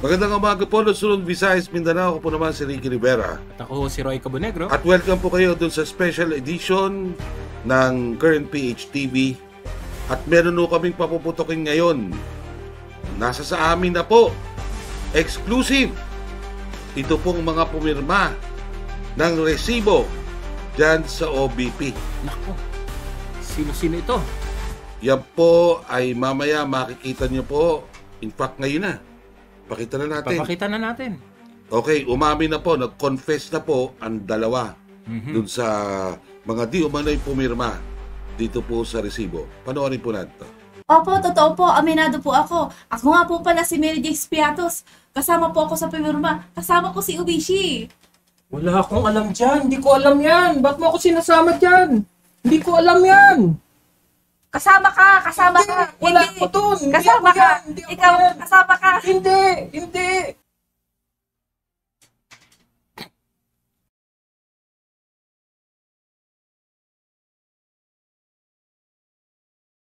Magandang umaga po, Luzon, Visayas, Mindanao. Ako po naman si Ricky Rivera. At ako si Roy Cabonegro. At welcome po kayo dun sa special edition ng Current PH TV. At meron po kaming papuputokin ngayon. Nasa sa amin na po. Exclusive. Ito pong mga pumirma ng resibo dyan sa OBP. Naku, sino-sino ito? Yan po ay mamaya makikita nyo po. In fact, ngayon na. Pakita na natin. Papakita na natin. Okay, umamin na po, nag-confess na po ang dalawa dun sa mga di umano'y pumirma dito po sa resibo. Panoorin po natin. Opo, totoo po. Aminado po ako. Ako nga po pala si Mary Jane Piatos. Kasama po ako sa pumirma. Kasama ko si Ubishi. Wala akong alam dyan. Hindi ko alam yan. Ba't mo ako sinasama dyan? Hindi ko alam yan. Kasama ka! Kasama ka! Wala Hindi. ko dun. Kasama Hindi ka! ako yan. Hindi ako Ikaw, yan. kasama ka! Hindi.